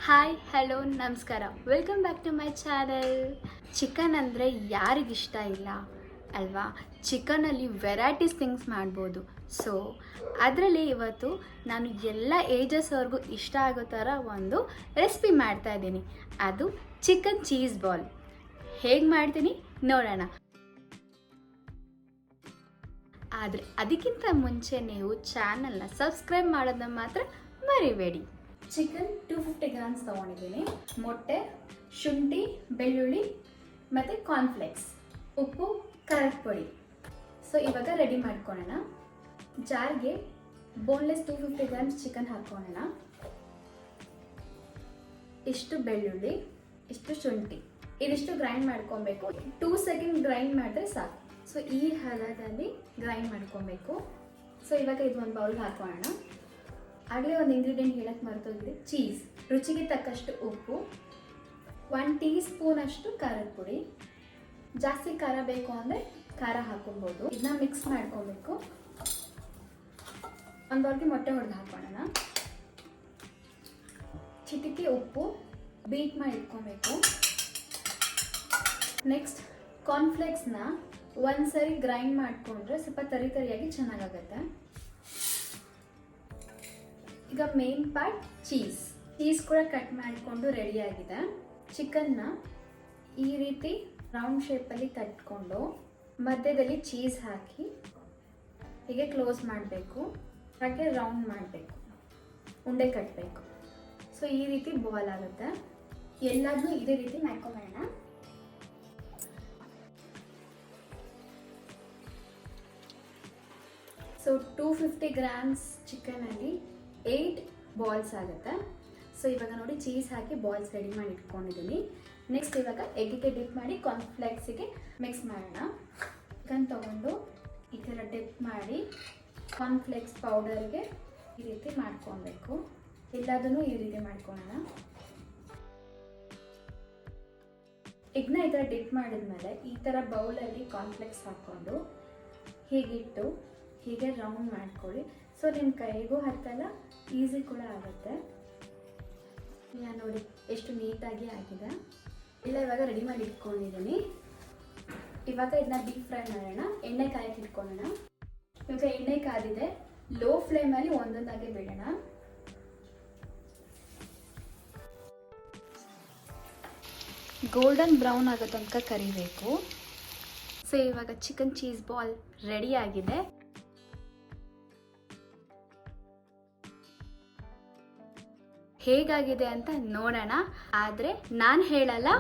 Hi hello ನಮಸ್ಕಾರ, welcome back to my channel. Chicken ಅಂದರೆ ಯಾರಿಗಿಷ್ಟ ಇಲ್ಲ ಅಲ್ವಾ? ಚಿಕನಲ್ಲಿ ವೆರೈಟೀಸ್ ಥಿಂಗ್ಸ್ ಮಾಡ್ಬೋದು. ಸೊ ಅದರಲ್ಲಿ ಇವತ್ತು ನಾನು ಎಲ್ಲ ಏಜಸ್ವರೆಗೂ ಇಷ್ಟ ಆಗೋ ಥರ ಒಂದು ರೆಸಿಪಿ ಮಾಡ್ತಾ ಇದ್ದೀನಿ. ಅದು ಚಿಕನ್ ಚೀಸ್ ಬಾಲ್. ಹೇಗೆ ಮಾಡ್ತೀನಿ ನೋಡೋಣ. ಆದರೆ ಅದಕ್ಕಿಂತ ಮುಂಚೆ ನೀವು ಚಾನಲ್ನ ಸಬ್ಸ್ಕ್ರೈಬ್ ಮಾಡೋದನ್ನ ಮಾತ್ರ ಮರಿಬೇಡಿ. ಚಿಕನ್ 250 ಗ್ರಾಮ್ಸ್ ತೊಗೊಂಡಿದ್ದೀನಿ. ಮೊಟ್ಟೆ, ಶುಂಠಿ, ಬೆಳ್ಳುಳ್ಳಿ ಮತ್ತು ಕಾರ್ನ್ಫ್ಲೇಕ್ಸ್, ಉಪ್ಪು, ಖಾರದ ಪುಡಿ. ಸೊ ಇವಾಗ ರೆಡಿ ಮಾಡ್ಕೊಳ್ಳೋಣ. ಜಾರ್ಗೆ ಬೋನ್ಲೆಸ್ 250 ಗ್ರಾಮ್ಸ್ ಚಿಕನ್ ಹಾಕ್ಕೊಳ್ಳೋಣ. ಇಷ್ಟು ಬೆಳ್ಳುಳ್ಳಿ, ಇಷ್ಟು ಶುಂಠಿ, ಇದಿಷ್ಟು ಗ್ರೈಂಡ್ ಮಾಡ್ಕೊಬೇಕು. 2 ಸೆಕೆಂಡ್ ಗ್ರೈಂಡ್ ಮಾಡಿದ್ರೆ ಸಾಕು. ಸೊ ಈ ಹದದಲ್ಲಿ ಗ್ರೈಂಡ್ ಮಾಡ್ಕೊಬೇಕು. ಸೊ ಇವಾಗ ಇದು ಒಂದು ಬೌಲ್ಗೆ ಹಾಕೋಣ. ಆಗಲೇ ಒಂದು ಇಂಗ್ರೀಡಿಯೆಂಟ್ ಹೇಳಕ್ಕೆ ಮರ್ತೋಗಿದೆ, ಚೀಸ್. ರುಚಿಗೆ ತಕ್ಕಷ್ಟು ಉಪ್ಪು, 1 ಟೀ ಸ್ಪೂನ್ ಅಷ್ಟು ಖಾರದ ಪುಡಿ. ಜಾಸ್ತಿ ಖಾರ ಬೇಕು ಅಂದರೆ ಖಾರ ಹಾಕೊಬೋದು. ಇದನ್ನ ಮಿಕ್ಸ್ ಮಾಡ್ಕೊಬೇಕು. ಒಂದು ಬೌಲ್ಗೆ ಮೊಟ್ಟೆ ಹೊಡೆದು ಹಾಕೋಣ. ಚಿಟಿಕೆ ಉಪ್ಪು, ಬೀಟ್ ಮಾಡಿ ಇಟ್ಕೊಬೇಕು. ನೆಕ್ಸ್ಟ್ ಕಾರ್ನ್ಫ್ಲೇಕ್ಸ್ನ ಒಂದ್ಸರಿ ಗ್ರೈಂಡ್ ಮಾಡಿಕೊಂಡ್ರೆ ಸ್ವಲ್ಪ ತರಿಯಾಗಿ ಚೆನ್ನಾಗಾಗುತ್ತೆ. ಈಗ ಮೇನ್ ಪಾರ್ಟ್ ಚೀಸ್ ಕೂಡ ಕಟ್ ಮಾಡಿಕೊಂಡು ರೆಡಿಯಾಗಿದೆ. ಚಿಕನ್ನ ಈ ರೀತಿ ರೌಂಡ್ ಶೇಪಲ್ಲಿ ತಟ್ಕೊಂಡು ಮಧ್ಯದಲ್ಲಿ ಚೀಸ್ ಹಾಕಿ ಹೀಗೆ ಕ್ಲೋಸ್ ಮಾಡಬೇಕು. ಹಾಗೆ ರೌಂಡ್ ಮಾಡಬೇಕು, ಉಂಡೆ ಕಟ್ಟಬೇಕು. ಸೊ ಈ ರೀತಿ ಬಾಲ್ ಆಗುತ್ತೆ. ಎಲ್ಲದನ್ನೂ ಇದೇ ರೀತಿ ಮಾಡ್ಕೊಳ್ಳೋಣ. ಸೊ 250 ಗ್ರಾಮ್ಸ್ ಚಿಕನಲ್ಲಿ 8 ಬಾಲ್ಸ್ ಆಗುತ್ತೆ. ಸೊ ಇವಾಗ ನೋಡಿ ಚೀಸ್ ಹಾಕಿ ಬಾಲ್ಸ್ ರೆಡಿ ಮಾಡಿ ಇಟ್ಕೊಂಡಿದ್ದೀನಿ. ನೆಕ್ಸ್ಟ್ ಇವಾಗ ಎಗ್ಗಿಗೆ ಡಿಪ್ ಮಾಡಿ ಕಾರ್ನ್ಫ್ಲೇಕ್ಸಿಗೆ ಮಿಕ್ಸ್ ಮಾಡೋಣ. ಚಿಕನ್ ತೊಗೊಂಡು ಈ ಥರ ಡಿಪ್ ಮಾಡಿ ಕಾರ್ನ್ಫ್ಲೇಕ್ಸ್ ಪೌಡರ್ಗೆ ಈ ರೀತಿ ಮಾಡ್ಕೊಬೇಕು. ಎಲ್ಲದನ್ನೂ ಈ ರೀತಿ ಮಾಡ್ಕೊಳ್ಳೋಣ. ಎಗ್ನ ಈ ಥರ ಡಿಪ್ ಮಾಡಿದ್ಮೇಲೆ ಈ ಥರ ಬೌಲಲ್ಲಿ ಕಾರ್ನ್ಫ್ಲೇಕ್ಸ್ ಹಾಕ್ಕೊಂಡು ಹೀಗಿಟ್ಟು ಹೀಗೆ ರೌಂಡ್ ಮಾಡ್ಕೊಳ್ಳಿ. ಸೊ ನಿಮ್ಮ ಕೈಗೂ ಹತ್ತಲ್ಲ, ಈಸಿ ಕೂಡ ಆಗುತ್ತೆ. ನೋಡಿ ಎಷ್ಟು ನೀಟಾಗಿ ಆಗಿದೆ. ಇಲ್ಲ ಇವಾಗ ರೆಡಿ ಮಾಡಿ ಇಟ್ಕೊಂಡಿದ್ದೀನಿ. ಇವಾಗ ಇದನ್ನ ಡೀಪ್ ಫ್ರೈ ಮಾಡೋಣ. ಎಣ್ಣೆ ಕಾಯಕ್ಕೆ ಇಟ್ಕೊಳ್ಳೋಣ. ಇವಾಗ ಎಣ್ಣೆ ಕಾದಿದೆ. ಲೋ ಫ್ಲೇಮಲ್ಲಿ ಒಂದೊಂದಾಗೆ ಬಿಡೋಣ. ಗೋಲ್ಡನ್ ಬ್ರೌನ್ ಆಗೋ ತನಕ ಕರಿಬೇಕು. ಸೊ ಇವಾಗ ಚಿಕನ್ ಚೀಸ್ ಬಾಲ್ ರೆಡಿ ಆಗಿದೆ. ಹೇಗಾಗಿದೆ ಅಂತ ನೋಡೋಣ. ಆದರೆ ನಾನು ಹೇಳಲ್ಲ,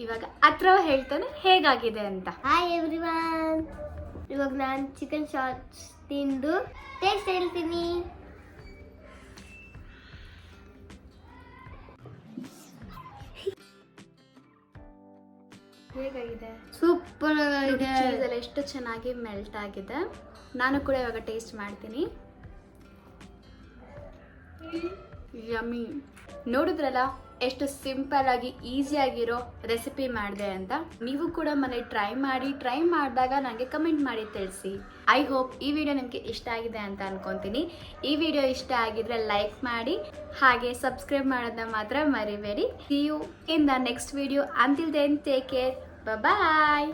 ಇವಾಗ ಹತ್ರ ಹೇಳ್ತಾನೆ ಹೇಗಾಗಿದೆ ಅಂತ. ಹಾಯ್ ಎವ್ರಿವನ್, ಇವಾಗ ನಾನು ಚಿಕನ್ ಶಾಟ್ಸ್ ತಿಂದು ಟೇಸ್ಟ್ ಹೇಳ್ತೀನಿ. ಹೇಗಾಗಿದೆ? ಸೂಪರ್ ಆಗಿದೆ. ಚೀಸ್ ಎಲ್ಲ ಎಷ್ಟು ಚೆನ್ನಾಗಿ ಮೆಲ್ಟ್ ಆಗಿದೆ. ನಾನು ಕೂಡ ಇವಾಗ ಟೇಸ್ಟ್ ಮಾಡ್ತೀನಿ. ಯಮ್ಮಿ. ನೋಡಿದ್ರಲ್ಲ ಎಷ್ಟು ಸಿಂಪಲ್ ಆಗಿ ಈಸಿಯಾಗಿರೋ ರೆಸಿಪಿ ಮಾಡಿದೆ ಅಂತ. ನೀವು ಕೂಡ ಮನೆ ಟ್ರೈ ಮಾಡಿದಾಗ ನನಗೆ ಕಮೆಂಟ್ ಮಾಡಿ ತಿಳಿಸಿ. ಐ ಹೋಪ್ ಈ ವಿಡಿಯೋ ನಿಮಗೆ ಇಷ್ಟ ಆಗಿದೆ ಅಂತ ಅನ್ಕೊತೀನಿ. ಈ ವಿಡಿಯೋ ಇಷ್ಟ ಆಗಿದ್ರೆ ಲೈಕ್ ಮಾಡಿ, ಹಾಗೆ ಸಬ್ಸ್ಕ್ರೈಬ್ ಮಾಡೋದನ್ನ ಮಾತ್ರ ಮರಿಬೇಡಿ. See you in the next video. Until then, take care. Bye bye.